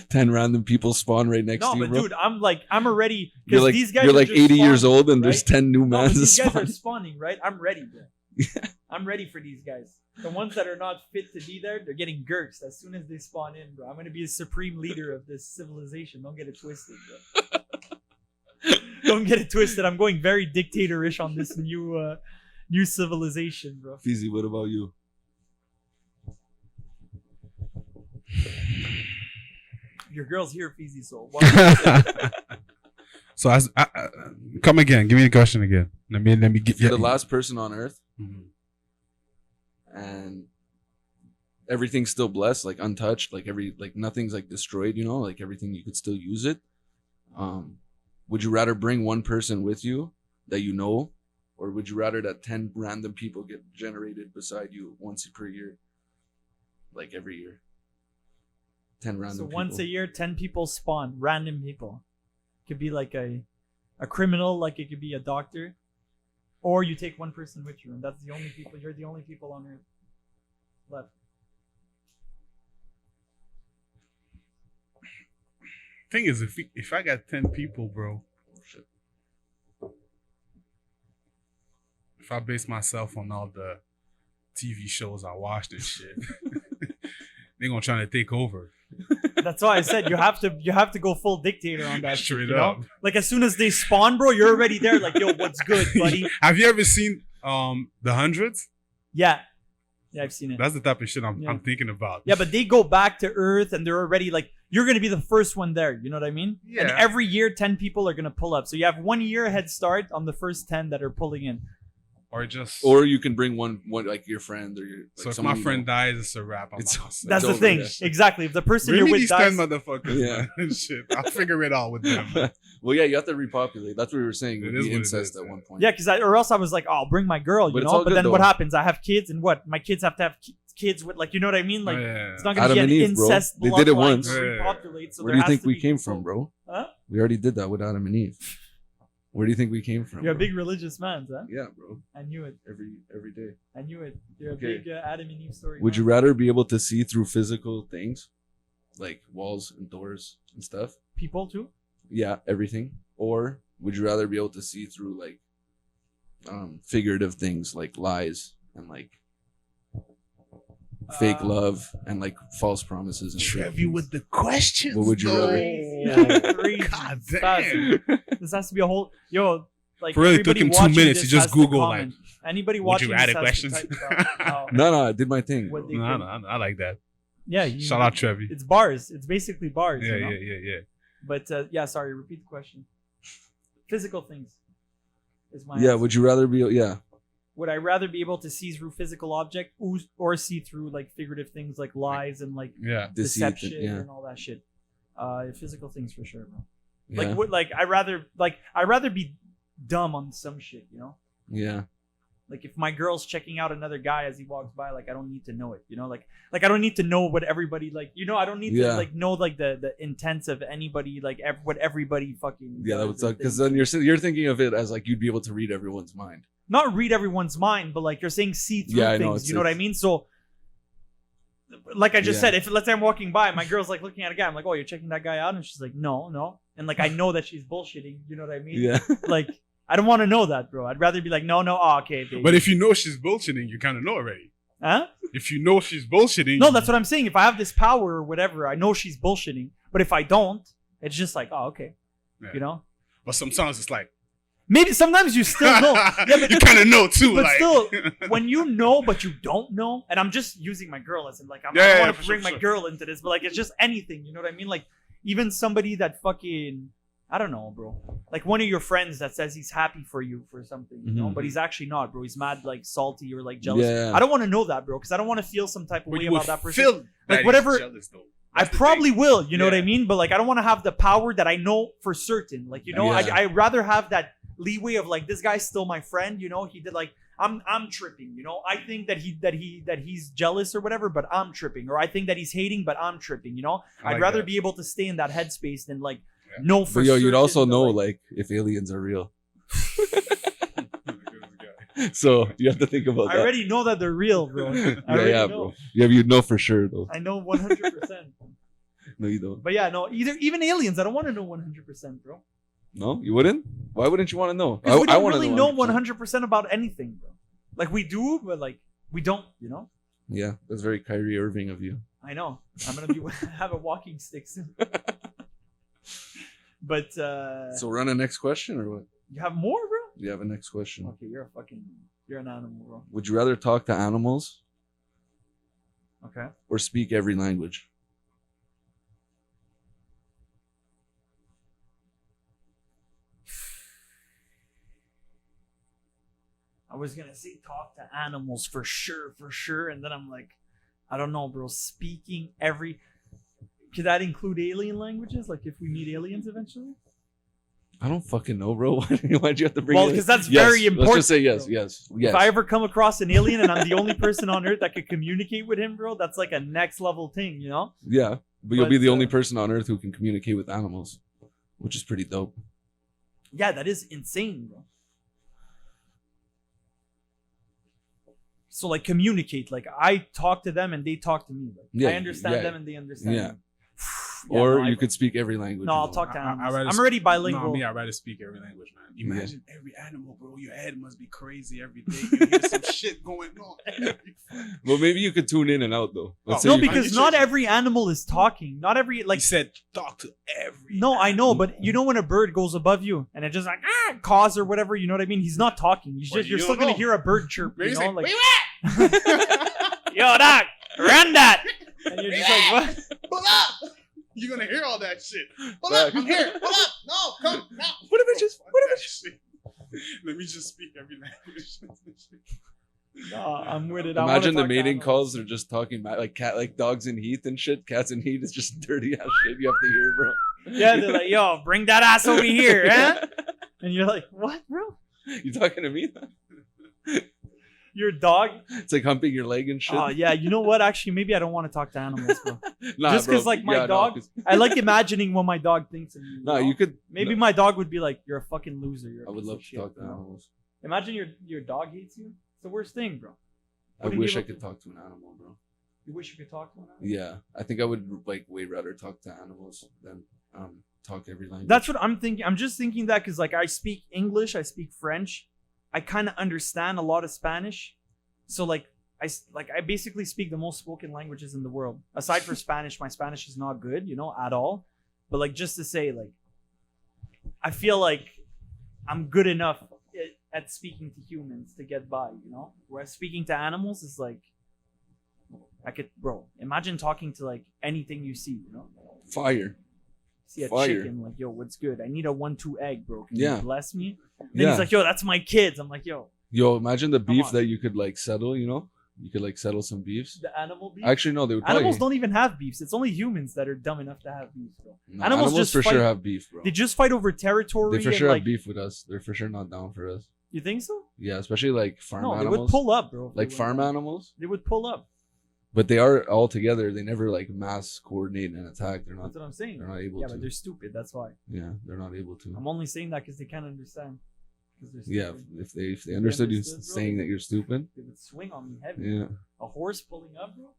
10 random people spawn right next to you, but bro. dude, I'm already... You're like, these guys you're are like just 80 years spawning, old, and right? there's 10 new No, but mans these guys are spawn. spawning, right? I'm ready, bro. I'm ready for these guys. The ones that are not fit to be there, they're getting gurks as soon as they spawn in, bro. I'm gonna be a supreme leader of this civilization. Don't get it twisted, bro. Don't get it twisted. I'm going very dictatorish on this new civilization, bro. Feezy, what about you? Your girl's here, Feezy, so So as come again, give me the question again. Let me get You're the last person on Earth, Mhm. and everything's still blessed, like untouched, like nothing's like destroyed, you know, like everything you could still use it. Would you rather bring one person with you that you know, or would you rather that 10 random people get generated beside you once per year, like every year? 10 random So people. once a year, 10 people spawn, random people. Could be like a criminal, like it could be a doctor, or you take one person with you, and that's the only people. You're the only people on Earth left. Thing is, if I got 10 people, bro, Shit. if I base myself on all the TV shows I watched and shit, They're gonna try to take over. That's why I said you have to go full dictator on that. Straight shit, you up. know? Like as soon as they spawn, bro, you're already there. Like, yo, what's good, buddy? Have you ever seen the Hundreds? Yeah, I've seen it. That's the type of shit I'm thinking about. Yeah, but they go back to Earth and they're already like, you're gonna be the first one there. You know what I mean? Yeah. And every year, 10 people are gonna pull up. So you have 1 year head start on the first 10 that are pulling in. Or you can bring one like your friend or your. Like, so if my friend dies, it's a wrap. That's the thing. Yeah. Exactly. If the person Bring you're me with these 10 dies, motherfuckers. Yeah. Shit. I'll figure it out with them. Well, yeah, you have to repopulate. That's what we were saying. It It is would be what it incest is, at yeah. one point. yeah, or else I was like, oh, I'll bring my girl, you But it's know. all But good, then what though. happens? I have kids, and what? My kids have to have kids with, like, you know what I mean? Like, it's not gonna Adam be an and Eve, bro. incest. They did it bloodline once. to Yeah. repopulate, so Where there do you has think to we be came people. from, bro? Huh? We already did that with Adam and Eve. Where do you think we came from? You're a bro? big religious man, huh? Yeah, bro. I knew it. Every day. I knew it. You're a Okay. big Adam and Eve story. Would you rather be able to see through physical things, like walls and doors and stuff? people too? Yeah, everything. Or would you rather be able to see through like figurative things like lies and like fake love and like false promises and shit? Trevi with the questions. What would you rather? Crazy. God Fast. damn. This has to be a whole like. For real, it took everybody him 2 watching minutes. this He just has to Googled, comment. Anybody would watching you this add has to questions? type about No, I did my thing. what they No, think. I like that. Yeah, Shout out Trevi. It's bars. It's basically bars. Yeah, you know? yeah. But yeah, sorry. Repeat the question. Physical things is my Yeah, answer. would you rather be? Yeah, Would I rather be able to see through physical object or see through like figurative things like lies and like Yeah. deceit. deception Yeah, and all that shit? Physical things for sure, bro. yeah, Like what? Like I'd rather be dumb on some shit, you know. yeah. Like if my girl's checking out another guy as he walks by, like I don't need to know it, you know. Like I don't need to know what everybody like, you know. I don't need Yeah. to like know like the intents of anybody, like what everybody fucking. Yeah, that would does suck and because thinks. then you're thinking of it as like you'd be able to read everyone's mind. Not read everyone's mind, but like you're saying see through Yeah, I know, things. it's- You know what I mean? So, like I just Yeah. said, if let's say I'm walking by, my girl's like looking at a guy, I'm like, oh, you're checking that guy out, and she's like, no, and like I know that she's bullshitting. You know what I mean? Yeah, Like I don't want to know that, bro. I'd rather be like, no, oh, okay, baby. But if you know she's bullshitting, you kind of know already. Huh? If you know she's bullshitting, No, that's what I'm saying. If I have this power or whatever, I know she's bullshitting. But if I don't, it's just like, oh, okay. Yeah. You know? But sometimes it's like Maybe sometimes you still know. Yeah, but you kind of know too. But like, still, when you know but you don't know, and I'm just using my girl as in like I Yeah, don't yeah, want for to sure, bring for my sure. girl into this, but like it's just anything, you know what I mean? Like even somebody that fucking I don't know, bro. Like one of your friends that says he's happy for you for something, you know, Mhm. but he's actually not, bro. He's mad, like salty or like jealous. Yeah. I don't want to know that, bro, because I don't want to feel some type of but way you would about that person. feel that he's whatever- jealous, though. I That's the probably thing. will, you know what I Yeah. mean? But like I don't want to have the power that I know for certain. Like, you know, Yeah. I'd rather have that leeway of like this guy's still my friend, you know, he did like I'm tripping, you know. I think that he's jealous or whatever, but I'm tripping. Or I think that he's hating, but I'm tripping, you know? I I'd like rather that. be able to stay in that headspace than like Yeah. know for but yo, certain. you'd also but, know like if aliens are real. Yeah. So you have to think about I that. already know that they're real, bro. I Yeah, already yeah, know. bro. Yeah, you'd know for sure though. I know 100%. No, you don't. But yeah, no, even aliens, I don't want to know 100%, bro. No, you wouldn't. Why wouldn't you want to know? Because we don't wanna really know 100%. 100% about anything, bro. Like we do, but like we don't, you know? Yeah, that's very Kyrie Irving of you. I know. I'm gonna be have a walking stick soon. But So we're on the next question or what? you have more, bro? You have a next question. Okay, you're an animal, bro. Would you rather talk to animals Okay. or speak every language? I was gonna say talk to animals for sure, and then I'm like, I don't know, bro. Speaking every could that include alien languages? Like if we meet aliens eventually? I don't fucking know, bro. Why'd you have to bring Well, it? because that's Yes, very important. Let's just say yes, bro. yes. If I ever come across an alien and I'm the only person on Earth that could communicate with him, bro, that's like a next level thing, you know? Yeah, but you'll But, be the only person on Earth who can communicate with animals, which is pretty dope. Yeah, that is insane, bro. So like communicate, like I talk to them and they talk to me. Like, Yeah, I understand yeah. them and they understand Yeah. me. Yeah, or no, you could speak every language. No, I'll you know? talk to I- animals. rather I'm already bilingual. No, me, I'd rather speak every language, man. Imagine every animal, bro. Your head must be crazy every day. You hear some shit going on. Well, maybe you could tune in and out though. Let's say No, you- because not every animal is talking. Not every Like like. he said, talk to every. No, I know, but you know when a bird goes above you and it just like caws or whatever, you know what I mean? He's not talking. He's Well, just you're you still don't gonna know. hear a bird chirp. Maybe You say, know, like "Where you at?" yo, dog, run that, and you're just like what? Pull up. You're gonna hear all that shit. Pull Back. up. I'm here. Pull up. No, come now. What if it just? What if it's? Let me just speak every language. No, I'm with it. I wanna Imagine the talk to mating animals. calls are just talking like cat, like dogs in heat and shit. Cats in heat is just dirty ass shit you have to hear, bro. Yeah, they're like, yo, bring that ass over here, huh? And you're like, what, bro? You talking to me? Your dog? It's like humping your leg and shit. Oh yeah, you know what? Actually, maybe I don't want to talk to animals, bro. Nah, Just bro. 'cause, like, my Yeah, no, dog- 'cause- I like imagining what my dog thinks of me. No, know? you could. Maybe no, my dog would be like, "You're a fucking loser." You're a I would piece love of to shit," talk to you know? animals. Imagine your dog hates you. It's the worst thing, bro. I Wouldn't wish be I able could to- talk to an animal, bro. You wish you could talk to one. Yeah, I think I would like way rather talk to animals than talk every language. That's what I'm thinking. I'm just thinking that because like I speak English, I speak French, I kind of understand a lot of Spanish, so like I basically speak the most spoken languages in the world. Aside from Spanish, my Spanish is not good, you know, at all. But like just to say, like, I feel like I'm good enough at speaking to humans to get by, you know. Whereas speaking to animals is like, I could, bro. Imagine talking to like anything you see, you know. fire. See a Fire. chicken, like, yo, what's good? I need a 1-2 egg, bro. Can Yeah. you bless me? Then Yeah. he's like, yo, that's my kids. I'm like, yo, Yo, imagine the beef on. that you could like settle. You know, you could like settle some beefs. the animal beef. Actually, no, they would probably. Animals don't even have beefs. It's only humans that are dumb enough to have beefs, bro. No, animals animals just for fight- sure have beef, bro. They just fight over territory. They for and, sure like, have beef with us. They're for sure not down for us. You think so? Yeah, especially like farm No, they would animals. pull up, bro. if Like they farm went- animals. They would pull up. But they are all together. They never like mass coordinate and attack. They're not. That's what I'm saying. They're not able Yeah, to. but they're stupid. That's why. Yeah, they're not able to. I'm only saying that because they can't understand. 'Cause they're Yeah, stupid. if they understood you understood, bro, saying that you're stupid. They would swing on me heavy. Yeah. A horse pulling up, bro.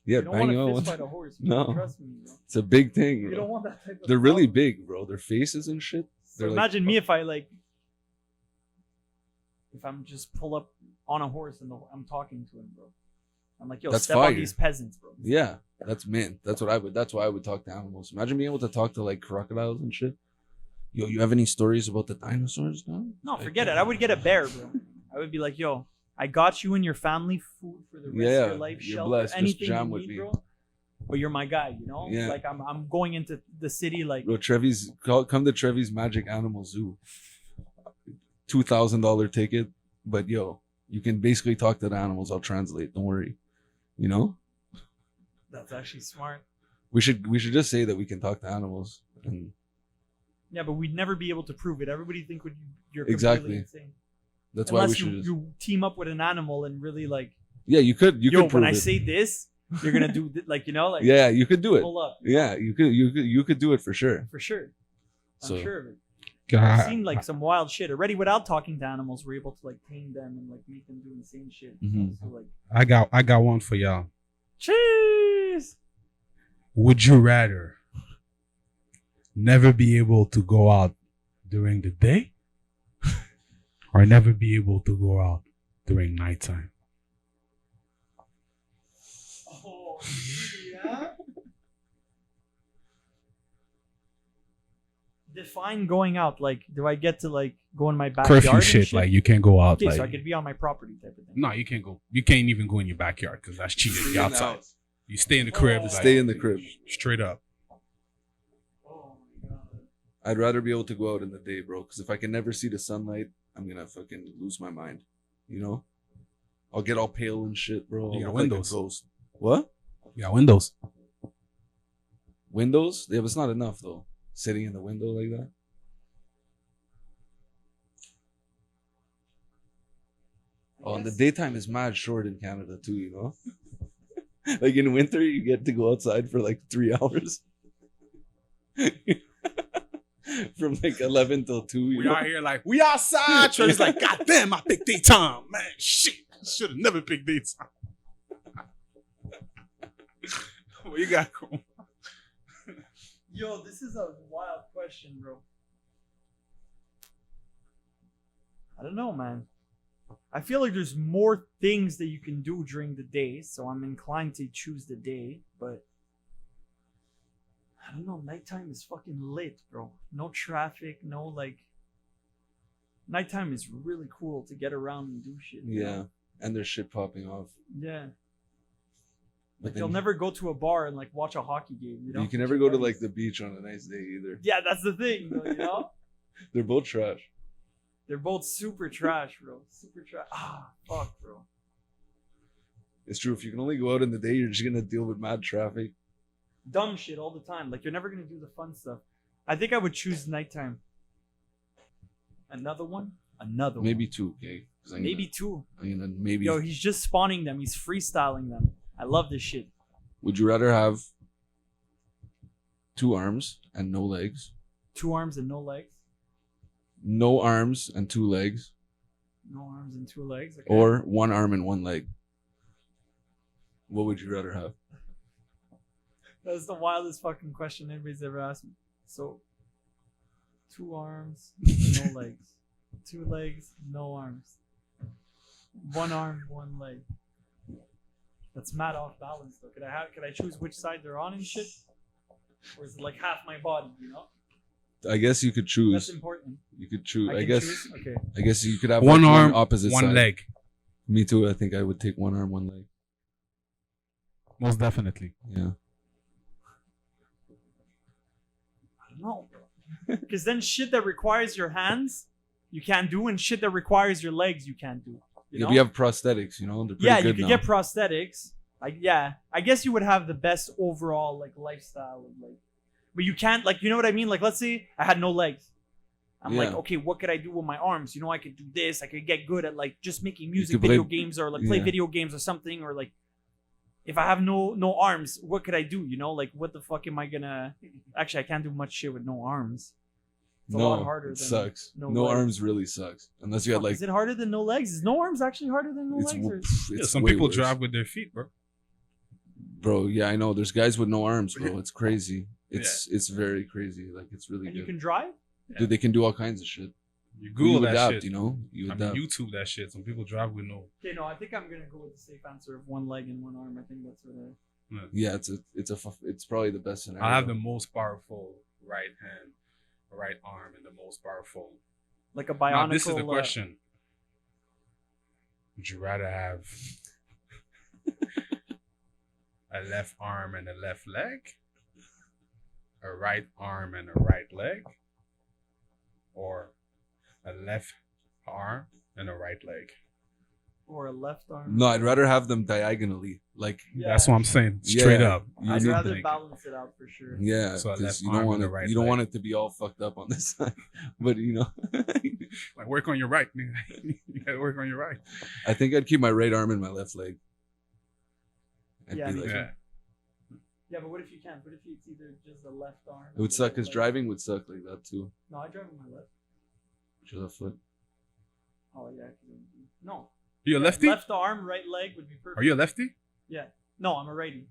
Yeah, You don't bang want you to out. fist fight a horse. Bro. No. Trust me, bro. It's a big thing. You bro. don't want that type of They're really problem. big, bro. Their faces and shit. So They're like imagine me if I like, if I'm just pull up on a horse and I'm talking to him, bro. I'm like, yo, That's step on fire. these peasants, bro. Yeah, that's man. That's what I would. That's why I would talk to animals. Imagine being able to talk to like crocodiles and shit. Yo, you have any stories about the dinosaurs, no? No, forget it. I would get a bear, bro. I would be like, yo, I got you and your family food for the rest Yeah, of your life, you're shelter, blessed. Just anything jam you with need, me. bro. But you're my guy, you know? Yeah. Like I'm going into the city like Bro, come to Trevi's Magic Animal Zoo. $2,000 ticket, but yo, you can basically talk to the animals. I'll translate. Don't worry. You know, that's actually smart. we should just say that we can talk to animals. And Yeah, but we'd never be able to prove it. Everybody think you're Exactly. completely insane. that's why we Unless should. you team up with an animal and really like, Yeah, you could. You yo, could prove when I it. say this, you're gonna do like, you know, like Yeah, you could do it. pull up. Yeah, you could do it for sure. For sure. I'm So- sure of it. God. I've seen like some wild shit already without talking to animals. We're able to like tame them and like make them do insane shit. Mhm. So like, I got one for y'all. cheese. Would you rather never be able to go out during the day or never be able to go out during nighttime? Oh yeah. Define going out. Like, do I get to like go in my backyard? Curfew and shit, like you can't go out. Okay, like, so I could be on my property type of thing. no, you can't go. You can't even go in your backyard because that's cheating. You're outside. You stay in the crib. Oh. like, Stay in the crib. Straight up. Oh my god. I'd rather be able to go out in the day, bro. Because if I can never see the sunlight, I'm gonna fucking lose my mind. You know, I'll get all pale and shit, bro. You got I'll look like a windows. ghost. What? Yeah, windows. Windows? Yeah, but it's not enough though. Sitting in the window like that. Oh, and the daytime is mad short in Canada too, you know? Like in winter, you get to go outside for like 3 hours. From like 11 till 2. You We know? out here like, we outside. Trey's like, God damn, I picked daytime. Man, shit. Should have never picked daytime. What you got? Yo, this is a wild question, bro. I don't know, man. I feel like there's more things that you can do during the day, so I'm inclined to choose the day, but I don't know, nighttime is fucking lit, bro. No traffic, no like nighttime is really cool to get around and do shit. Yeah. Know? And there's shit popping off. Yeah. But Like you'll never go to a bar and like watch a hockey game, you know? You can never go to like the beach on a nice day either. Yeah, that's the thing, though, you know? They're both trash. They're both super trash, bro. Super trash. Ah, fuck, bro. It's true. If you can only go out in the day, you're just gonna deal with mad traffic. Dumb shit all the time. Like you're never gonna do the fun stuff. I think I would choose nighttime. Another one? Another one. Maybe two, okay? Maybe two. Maybe. Yo, he's just spawning them. He's freestyling them. I love this shit. Would you rather have 2 arms and no legs? 2 arms and no legs. No arms and 2 legs. No arms and 2 legs. Okay. Or 1 arm and 1 leg. What would you rather have? That's the wildest fucking question anybody's ever asked me. So, 2 arms, no legs. 2 legs, no arms. 1 arm, 1 leg. That's mad off balance though. Could I choose which side they're on and shit? Or is it like half my body, you know? I guess you could choose. That's important. You could choose. I I can guess. choose? Okay. I guess you could have One like arm, opposite one side. leg. Me too. I think I would take 1 arm, 1 leg. Most definitely. Yeah. I don't know, bro. Because then shit that requires your hands, you can't do, and shit that requires your legs, you can't do. You know? We have prosthetics, you know. They're pretty Yeah, good you could now. get prosthetics. I guess you would have the best overall like lifestyle and like, but you can't like, you know what I mean? Like, let's say I had no legs. I'm like, Yeah. okay, what could I do with my arms? You know, I could do this. I could get good at like just making music could play- video games or like play yeah. video games or something, or like if I have no arms, what could I do? You know, like what the fuck am I gonna? Actually, I can't do much shit with no arms. It's a lot harder. It than sucks. no No legs. arms really sucks. Unless you had Fuck, like. is it harder than no legs? Is no arms actually harder than no It's, legs? Or? Yeah, it's some way people worse. drive with their feet, bro. Bro, yeah, I know. There's guys with no arms, bro. It's crazy. It's very crazy. Like it's really And good. you can drive? Dude, they can do all kinds of shit. You Google that adapt, shit. you know. You I mean, adapt. YouTube that shit. Some people drive with no. Okay, no, I think I'm gonna go with the safe answer of 1 leg and 1 arm. I think that's what I. Yeah, it's probably the best scenario. I have the most powerful right hand, right arm, and the most powerful. Like a Now, bionicle. this is the question. Would you rather have a left arm and a left leg? A right arm and a right leg? Or a left arm and a right leg? Or a left arm. No, I'd rather have them diagonally. Like Yeah. That's what I'm saying. Straight Yeah. up. You I'd need rather like- balance it out for sure. yeah, So a 'cause left you arm don't and want a it. right You don't leg. want it to be all fucked up on this side. But you know, Like work on your right. You gotta work on your right. I think I'd keep my right arm and my left leg. I'd Yeah, be me like, too. Yeah. Yeah, but what if you can't? What if it's either just the left arm? it would or suck the because right driving would suck like that too. leg? No, I drive with my left. Just a foot. Oh yeah. No. You a lefty? Left arm, right leg would be perfect. Are you a lefty? Yeah. No, I'm a righty.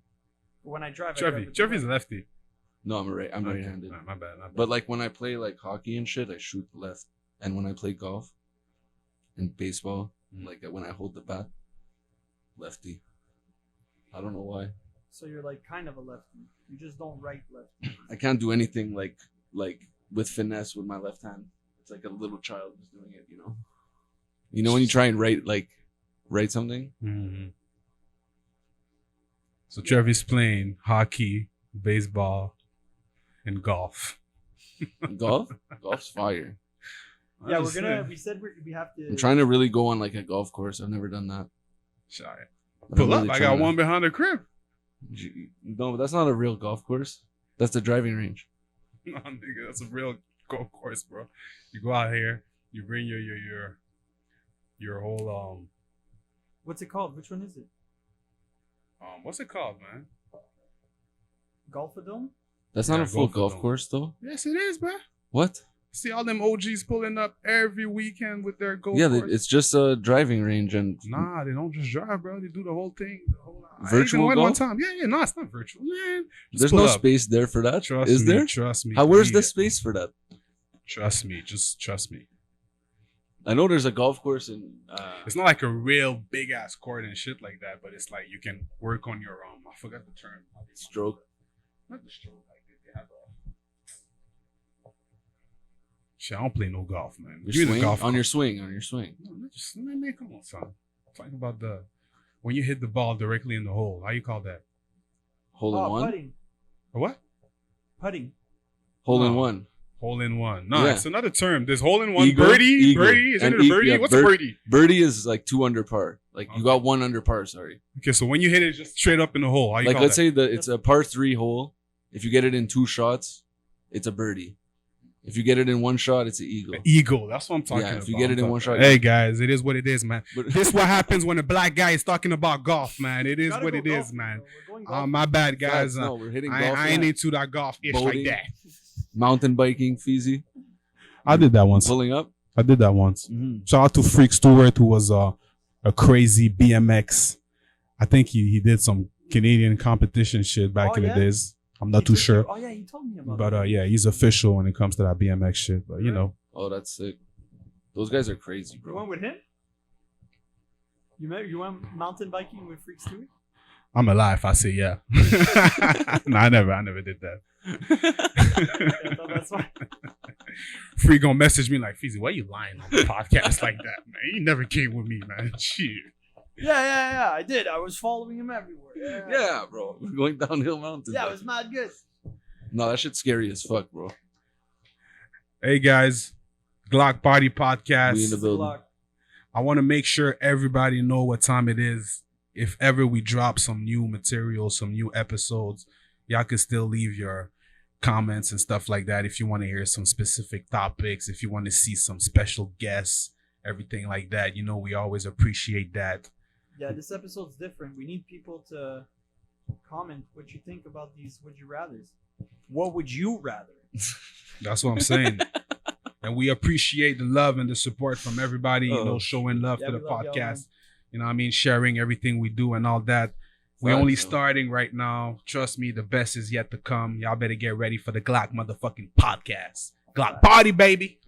But when I drive, I drive Chevy. with the Chevy's left. a lefty. No, I'm Okay. right-handed. Nah, my bad. My bad. But like when I play like hockey and shit, I shoot left. And when I play golf and baseball, like when I hold the bat, lefty. I don't know why. So you're like kind of a lefty. You just don't right lefty. I can't do anything like with finesse with my left hand. It's like a little child who's doing it, you know. You know when you try and write something? Mm-hmm. So Trevor's playing hockey, baseball, and golf. Golf? Golf's fire. Yeah, I'm we're just gonna. saying. We said we have to. I'm trying to really go on like a golf course. I've never done that. Sorry. But Pull I'm up. really I trying got to- one behind the crib. No, but that's not a real golf course. That's the driving range. No, nigga, that's a real golf course, bro. You go out here, you bring your whole What's it called? Which one is it? what's it called, man? Golfadome? That's not Yeah, a full golf golf dome. course though. Yes, it is, bro. What? See all them OGs pulling up every weekend with their go. Yeah, it's just a driving range and Nah, they don't just drive, bro. They do the whole thing. Virtual I even went golf? one time. Yeah, no, it's not virtual, man. Just there's pull no up. space there for that. Trust Is me, there? Trust me. Where's the Yeah. space for that? Trust me. Just trust me. I know there's a golf course in. It's not like a real big ass court and shit like that, but it's like you can work on your I forgot the term. Stroke. Not the stroke. Like they have a. Shit, I don't play no golf, man. Your Give me the swing? golf On your club. swing. On your swing. No, just man, come on, son. Talking about when you hit the ball directly in the hole. How you call that? Hole in one. Putting. A what? Putting. Hole in Oh. one. Hole in one. No, Yeah. it's another term. There's hole in one. Eagle, Birdie. eagle. Birdie. Isn't And it a birdie? yeah, What's a birdie? Birdie is like 2 under par. Like you Okay. got 1 under par. Sorry. Okay, so when you hit it just straight up in the hole, how you Like call let's that? say it's a par 3 hole. If you get it in 2 shots, it's a birdie. If you get it in 1 shot, it's an eagle. Eagle. That's what I'm talking about. Yeah, if you get it in one shot, Hey guys, it is what it is, man. But This is what happens when a black guy is talking about golf, man. It is Gotta what go it is, golfing, man. bro. We're going golfing. My bad, guys. no, we're hitting golf. I ain't into that golf ish like Boating. that. Mountain biking, Feezy, I did that once. pulling up. I did that once. Mm-hmm. Shout out to Freak Stewart, who was a crazy BMX. I think he did some Canadian competition shit back Oh, in yeah? the days. I'm not He too took sure. you- Oh yeah, he told me about But it. yeah, he's official when it comes to that BMX shit. But you know, Oh, that's sick. Those guys are crazy, You bro. went with him? You went mountain biking with Freak Stewie? I'm a lie if I say yeah. No, I never did that. Yeah, no, that's fine. Free gonna message me like, Feezy, why you lying on the podcast like that, man? You never came with me, man. Shit. Yeah, I did. I was following him everywhere. Yeah, bro. We're going downhill mountains. Yeah, it was mad good. No, that shit's scary as fuck, bro. Hey guys, Gloc Party We in the Podcast. building. I want to make sure everybody know what time it is. If ever we drop some new material, some new episodes, y'all can still leave your comments and stuff like that. If you want to hear some specific topics, if you want to see some special guests, everything like that, you know, we always appreciate that. Yeah, this episode's different. We need people to comment what you think about these would you rathers. What would you rather? That's what I'm saying. And we appreciate the love and the support from everybody, you know, showing love Yeah, to the we love y'all, man. podcast. You know what I mean? Sharing everything we do and all that. We're Facts, only yo. starting right now. Trust me, the best is yet to come. Y'all better get ready for the Gloc motherfucking podcast. Gloc Party, baby.